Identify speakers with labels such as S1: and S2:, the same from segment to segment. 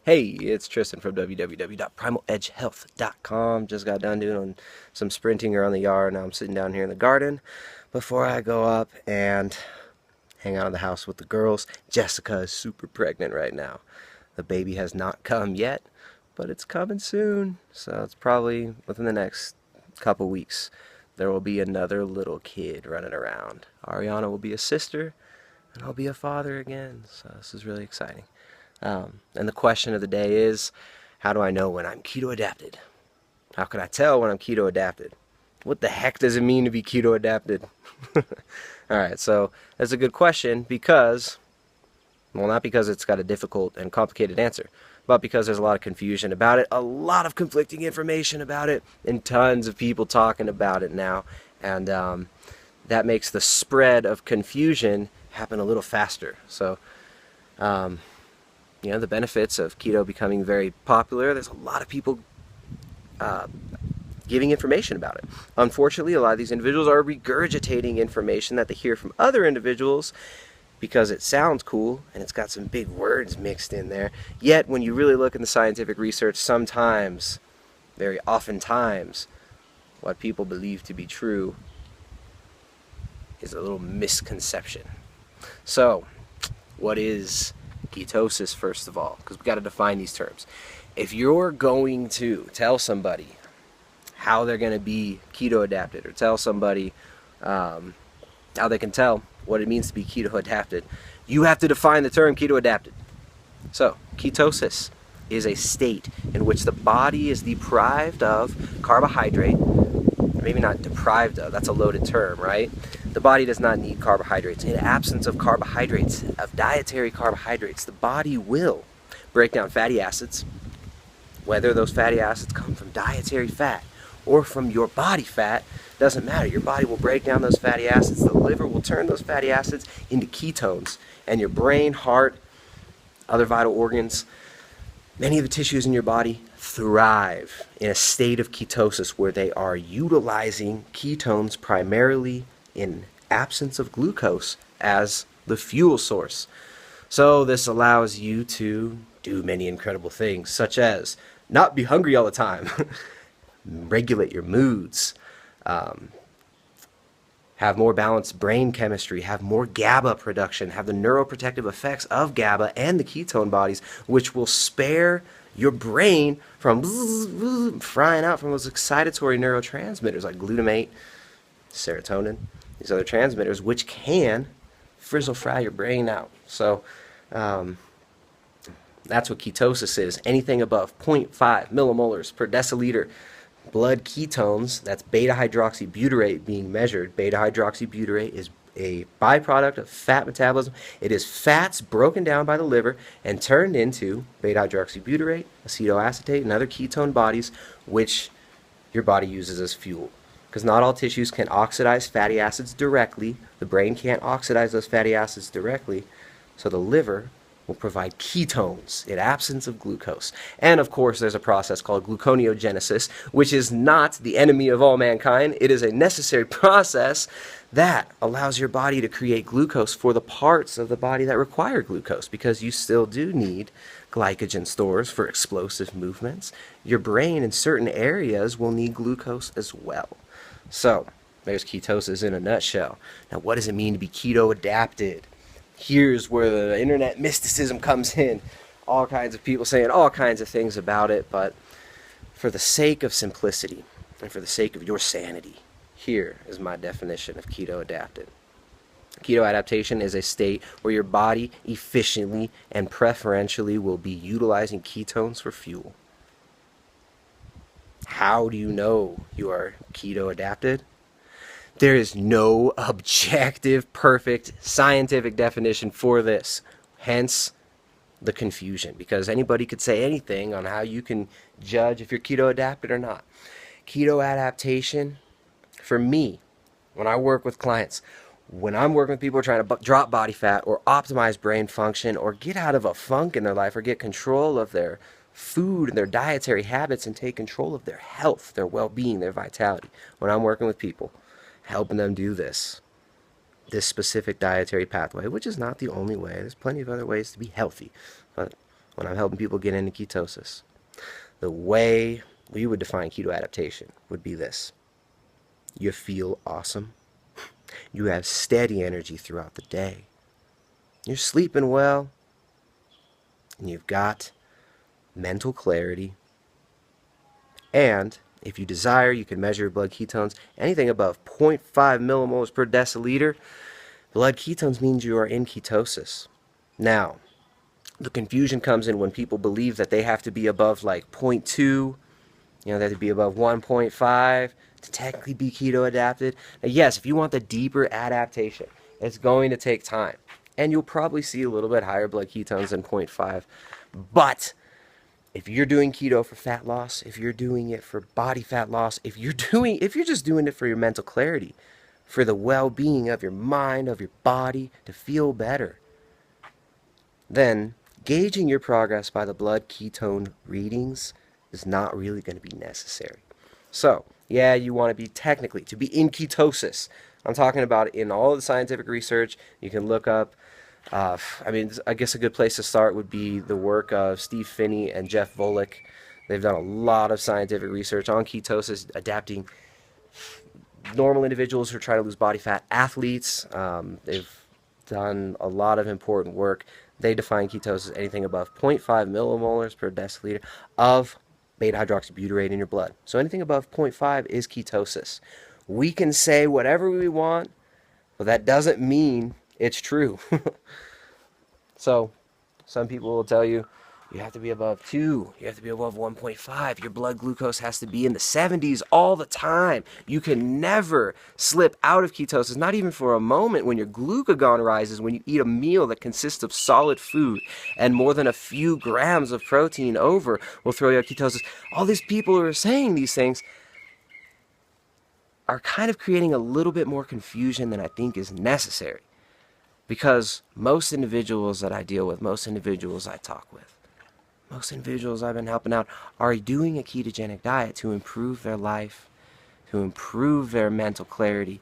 S1: Hey, it's Tristan from www.primaledgehealth.com. Just got done doing some sprinting around the yard. Now I'm sitting down here in the garden before I go up and hang out in the house with the girls. Jessica is super pregnant right now. The baby has not come yet, but it's coming soon. So it's probably within the next couple weeks. There will be another little kid running around. Ariana will be a sister, and I'll be a father again. So this is really exciting. And the question of the day is, how do I know when I'm keto adapted? How can I tell when I'm keto adapted? What the heck does it mean to be keto adapted? Alright, so that's a good question because, well, not because it's got a difficult and complicated answer, but because there's a lot of confusion about it, a lot of conflicting information about it, and tons of people talking about it now. And that makes the spread of confusion happen a little faster. So, the benefits of keto becoming very popular, there's a lot of people giving information about it. Unfortunately, a lot of these individuals are regurgitating information that they hear from other individuals because it sounds cool and it's got some big words mixed in there. Yet, when you really look in the scientific research, sometimes, very oftentimes, what people believe to be true is a little misconception. So, what is ketosis, first of all? Because we've got to define these terms. If you're going to tell somebody how they're going to be keto adapted, or tell somebody how they can tell what it means to be keto adapted, you have to define the term keto adapted. So, ketosis is a state in which the body is deprived of carbohydrate. Maybe not deprived of, that's a loaded term, right? The body does not need carbohydrates. In absence of carbohydrates, of dietary carbohydrates, the body will break down fatty acids, whether those fatty acids come from dietary fat or from your body fat, doesn't matter. Your body will break down those fatty acids. The liver will turn those fatty acids into ketones, and your brain, heart, other vital organs, many of the tissues in your body thrive in a state of ketosis where they are utilizing ketones primarily in absence of glucose as the fuel source. So this allows you to do many incredible things, such as not be hungry all the time, regulate your moods, have more balanced brain chemistry, have more GABA production, have the neuroprotective effects of GABA and the ketone bodies, which will spare your brain from frying out from those excitatory neurotransmitters like glutamate, serotonin, these other transmitters, which can frizzle fry your brain out. So that's what ketosis is. Anything above 0.5 millimolars per deciliter blood ketones, that's beta-hydroxybutyrate being measured. Beta-hydroxybutyrate is a byproduct of fat metabolism. It is fats broken down by the liver and turned into beta-hydroxybutyrate, acetoacetate, and other ketone bodies, which your body uses as fuel. Because not all tissues can oxidize fatty acids directly. The brain can't oxidize those fatty acids directly. So the liver will provide ketones in absence of glucose. And of course, there's a process called gluconeogenesis, which is not the enemy of all mankind. It is a necessary process that allows your body to create glucose for the parts of the body that require glucose, because you still do need glycogen stores for explosive movements. Your brain in certain areas will need glucose as well. So, there's ketosis in a nutshell. Now, what does it mean to be keto adapted? Here's where the internet mysticism comes in. All kinds of people saying all kinds of things about it, but for the sake of simplicity and for the sake of your sanity, here is my definition of keto adapted. Keto adaptation is a state where your body efficiently and preferentially will be utilizing ketones for fuel. How do you know you are keto adapted? There is no objective, perfect, scientific definition for this. Hence, the confusion. Because anybody could say anything on how you can judge if you're keto adapted or not. Keto adaptation, for me, when I work with clients, when I'm working with people who are trying to drop body fat or optimize brain function or get out of a funk in their life or get control of their food and their dietary habits and take control of their health, their well-being, their vitality. When I'm working with people, helping them do this specific dietary pathway, which is not the only way. There's plenty of other ways to be healthy. But when I'm helping people get into ketosis. The way we would define keto adaptation would be this. You feel awesome. You have steady energy throughout the day. You're sleeping well. And you've got mental clarity. And if you desire, you can measure your blood ketones. Anything above 0.5 millimoles per deciliter, blood ketones means you are in ketosis. Now, the confusion comes in when people believe that they have to be above like 0.2, they have to be above 1.5 to technically be keto adapted. Now, yes, if you want the deeper adaptation, it's going to take time. And you'll probably see a little bit higher blood ketones than 0.5. But if you're doing keto for fat loss, if you're doing it for body fat loss, if you're just doing it for your mental clarity, for the well-being of your mind, of your body, to feel better, then gauging your progress by the blood ketone readings is not really going to be necessary. So, yeah, you want to be to be in ketosis. I'm talking about in all of the scientific research. You can look up, I guess a good place to start would be the work of Steve Finney and Jeff Volek. They've done a lot of scientific research on ketosis, adapting normal individuals who are trying to lose body fat, athletes. They've done a lot of important work. They define ketosis as anything above 0.5 millimolars per deciliter of beta-hydroxybutyrate in your blood. So anything above 0.5 is ketosis. We can say whatever we want, but that doesn't mean it's true. So some people will tell you, you have to be above 2, you have to be above 1.5, your blood glucose has to be in the 70s all the time. You can never slip out of ketosis, not even for a moment, when your glucagon rises, when you eat a meal that consists of solid food and more than a few grams of protein over will throw you out of ketosis. All these people who are saying these things are kind of creating a little bit more confusion than I think is necessary. Because most individuals that I deal with, most individuals I talk with, most individuals I've been helping out are doing a ketogenic diet to improve their life, to improve their mental clarity,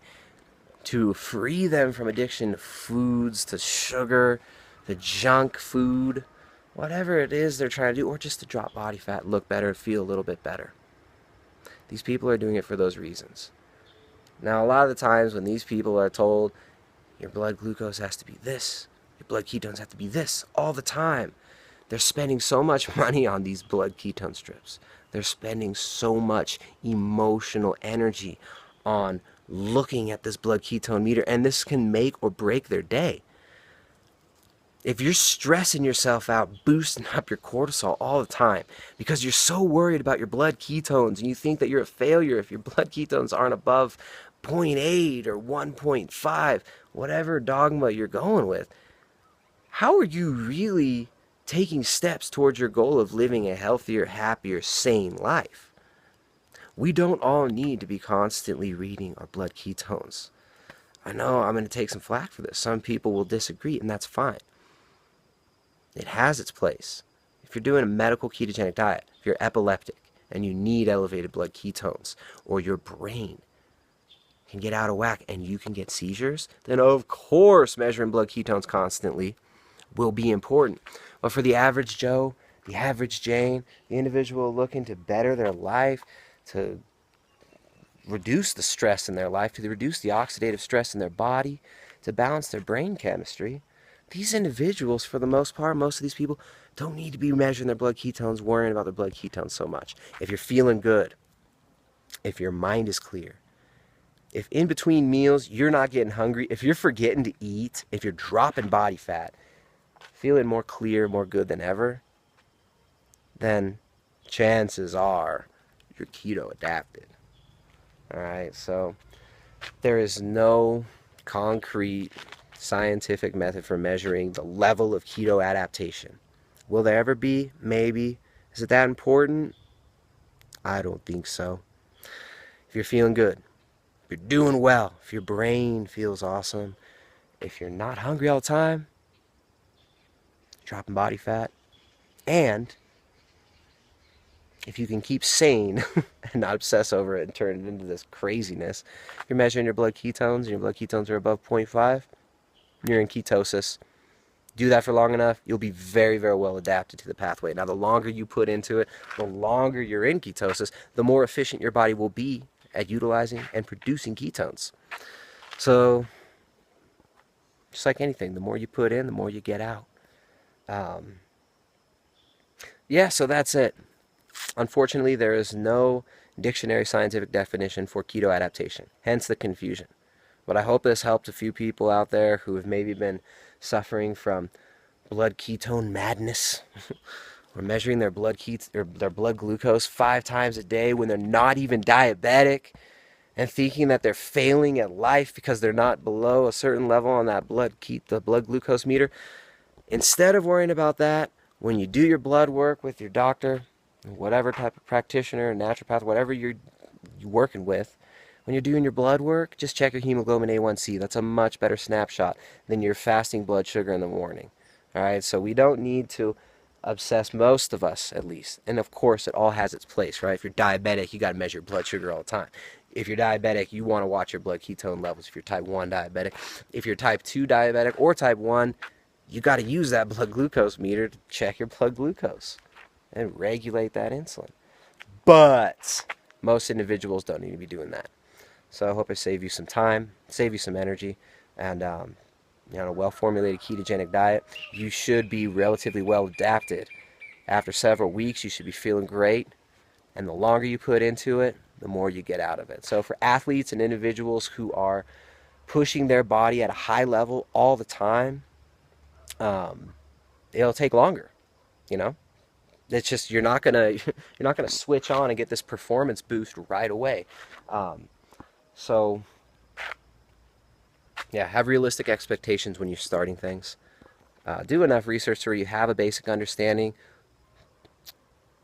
S1: to free them from addiction to foods, to sugar, to junk food, whatever it is they're trying to do, or just to drop body fat, look better, feel a little bit better. These people are doing it for those reasons. Now, a lot of the times when these people are told, your blood glucose has to be this, your blood ketones have to be this all the time, they're spending so much money on these blood ketone strips. They're spending so much emotional energy on looking at this blood ketone meter, and this can make or break their day. If you're stressing yourself out, boosting up your cortisol all the time because you're so worried about your blood ketones and you think that you're a failure if your blood ketones aren't above 0.8 or 1.5, whatever dogma you're going with, how are you really taking steps towards your goal of living a healthier, happier, sane life? We don't all need to be constantly reading our blood ketones. I know I'm going to take some flack for this. Some people will disagree, and that's fine. It has its place. If you're doing a medical ketogenic diet, if you're epileptic and you need elevated blood ketones, or your brain can get out of whack and you can get seizures, then of course measuring blood ketones constantly will be important. But for the average Joe, the average Jane, the individual looking to better their life, to reduce the stress in their life, to reduce the oxidative stress in their body, to balance their brain chemistry, these individuals, for the most part, most of these people, don't need to be measuring their blood ketones, worrying about their blood ketones so much. If you're feeling good, if your mind is clear, if in between meals you're not getting hungry, if you're forgetting to eat, if you're dropping body fat, feeling more clear, more good than ever, then chances are you're keto adapted. Alright, so there is no concrete scientific method for measuring the level of keto adaptation. Will there ever be? Maybe. Is it that important? I don't think so. If you're feeling good, if you're doing well, if your brain feels awesome, if you're not hungry all the time, dropping body fat, and if you can keep sane and not obsess over it and turn it into this craziness, if you're measuring your blood ketones and your blood ketones are above 0.5, you're in ketosis. Do that for long enough, you'll be very, very well adapted to the pathway. Now, the longer you put into it, the longer you're in ketosis, the more efficient your body will be at utilizing and producing ketones. So, just like anything, the more you put in, the more you get out. Yeah, so that's it. Unfortunately, there is no dictionary scientific definition for keto adaptation, hence the confusion. But I hope this helped a few people out there who have maybe been suffering from blood ketone madness or measuring their blood glucose 5 times a day when they're not even diabetic, and thinking that they're failing at life because they're not below a certain level on that the blood glucose meter. Instead of worrying about that, when you do your blood work with your doctor, whatever type of practitioner, naturopath, whatever you're working with, when you're doing your blood work, just check your hemoglobin A1C. That's a much better snapshot than your fasting blood sugar in the morning. All right, so we don't need to obsess, most of us at least. And of course, it all has its place, right? If you're diabetic, you got to measure your blood sugar all the time. If you're diabetic, you want to watch your blood ketone levels. If you're type 1 diabetic, if you're type 2 diabetic or type 1, you got to use that blood glucose meter to check your blood glucose and regulate that insulin. But most individuals don't need to be doing that. So I hope I save you some time, save you some energy, and a well-formulated ketogenic diet. You should be relatively well adapted. After several weeks, you should be feeling great, and the longer you put into it, the more you get out of it. So for athletes and individuals who are pushing their body at a high level all the time, it'll take longer. It's just you're not gonna switch on and get this performance boost right away. So yeah, have realistic expectations when you're starting things. Do enough research so you have a basic understanding,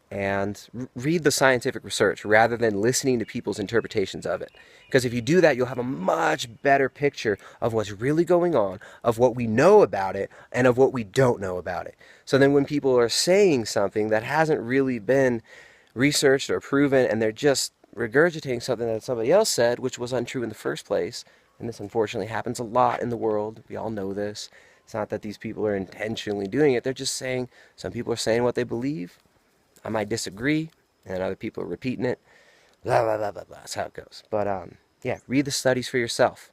S1: and read the scientific research rather than listening to people's interpretations of it. Because if you do that, you'll have a much better picture of what's really going on, of what we know about it, and of what we don't know about it. So then when people are saying something that hasn't really been researched or proven, and they're just regurgitating something that somebody else said, which was untrue in the first place, and this unfortunately happens a lot in the world, we all know this. It's not that these people are intentionally doing it, they're just saying, some people are saying what they believe. I might disagree, and other people are repeating it. Blah, blah, blah, blah, blah. That's how it goes. But, yeah, read the studies for yourself.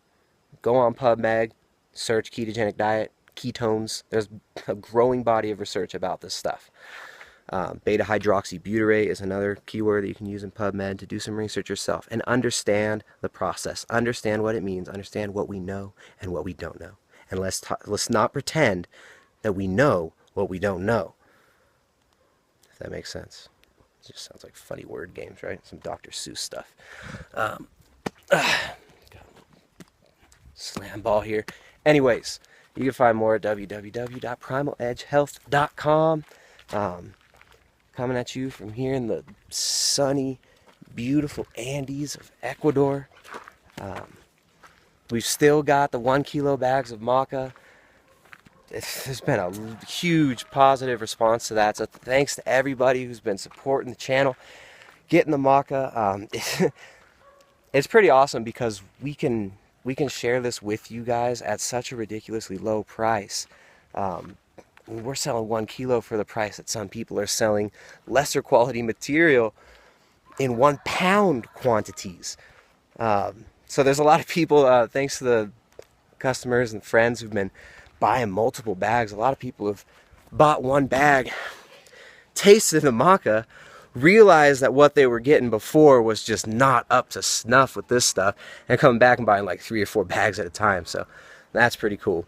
S1: Go on PubMed, search ketogenic diet, ketones. There's a growing body of research about this stuff. Beta-hydroxybutyrate is another keyword that you can use in PubMed to do some research yourself and understand the process. Understand what it means. Understand what we know and what we don't know. And let's not pretend that we know what we don't know. If that makes sense. It just sounds like funny word games, right? Some Dr. Seuss stuff. Got a slam ball here. Anyways, you can find more at www.primaledgehealth.com. Coming at you from here in the sunny, beautiful Andes of Ecuador. We've still got the 1 kilo bags of maca. There's been a huge positive response to that, so thanks to everybody who's been supporting the channel, getting the maca. It's pretty awesome because we can share this with you guys at such a ridiculously low price. We're selling 1 kilo for the price that some people are selling lesser quality material in 1 pound quantities. So there's a lot of people, thanks to the customers and friends who've been buying multiple bags. A lot of people have bought 1 bag, tasted the maca, realized that what they were getting before was just not up to snuff with this stuff, and coming back and buying like 3 or 4 bags at a time. So that's pretty cool.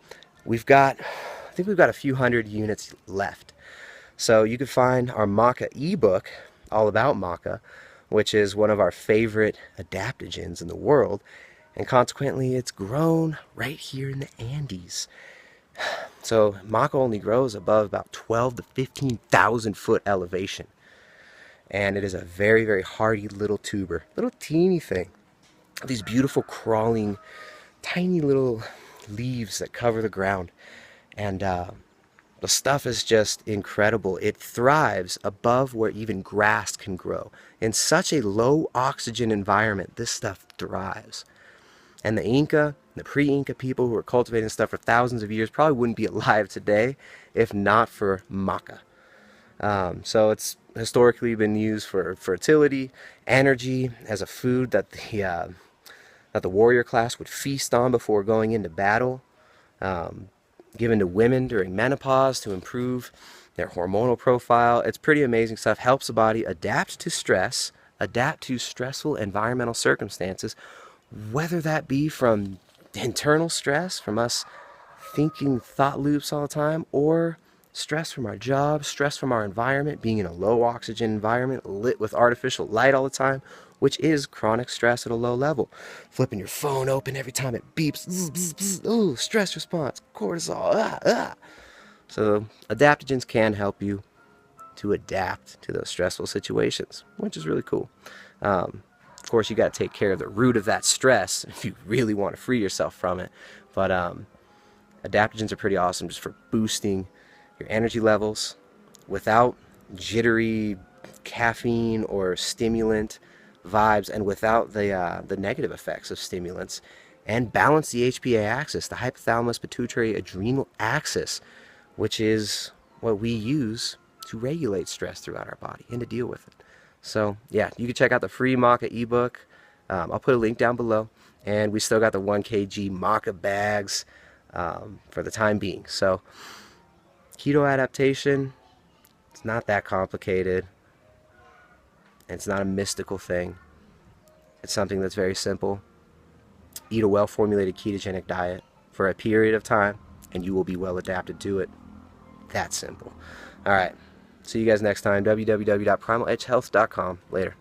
S1: I think we've got a few hundred units left. So you can find our maca ebook, all about maca, which is one of our favorite adaptogens in the world, and consequently it's grown right here in the Andes. So maca only grows above about 12 to 15,000 foot elevation, and it is a very, very hardy little tuber, little teeny thing. These beautiful crawling tiny little leaves that cover the ground, and the stuff is just incredible. It thrives above where even grass can grow. In such a low oxygen environment, this stuff thrives. And the Inca The pre-Inca people who were cultivating stuff for thousands of years probably wouldn't be alive today if not for maca. So it's historically been used for fertility, energy, as a food that the warrior class would feast on before going into battle. Given to women during menopause to improve their hormonal profile. It's pretty amazing stuff. Helps the body adapt to stress, adapt to stressful environmental circumstances, whether that be from internal stress, from us thinking thought loops all the time, or stress from our job, stress from our environment, being in a low oxygen environment, lit with artificial light all the time, which is chronic stress at a low level. Flipping your phone open every time it beeps, zzz, zzz, zzz, ooh, stress response, cortisol, ah, ah. So adaptogens can help you to adapt to those stressful situations, which is really cool. Of course, you got to take care of the root of that stress if you really want to free yourself from it. But adaptogens are pretty awesome just for boosting your energy levels without jittery caffeine or stimulant vibes, and without the negative effects of stimulants, and balance the HPA axis, the hypothalamus pituitary adrenal axis, which is what we use to regulate stress throughout our body and to deal with it. So yeah, you can check out the free maca ebook. I'll put a link down below, and we still got the 1 kg maca bags for the time being. So keto adaptation, it's not that complicated. It's not a mystical thing. It's something that's very simple. Eat a well-formulated ketogenic diet for a period of time, and you will be well adapted to it. That simple. All right. See you guys next time. www.primaledgehealth.com. Later.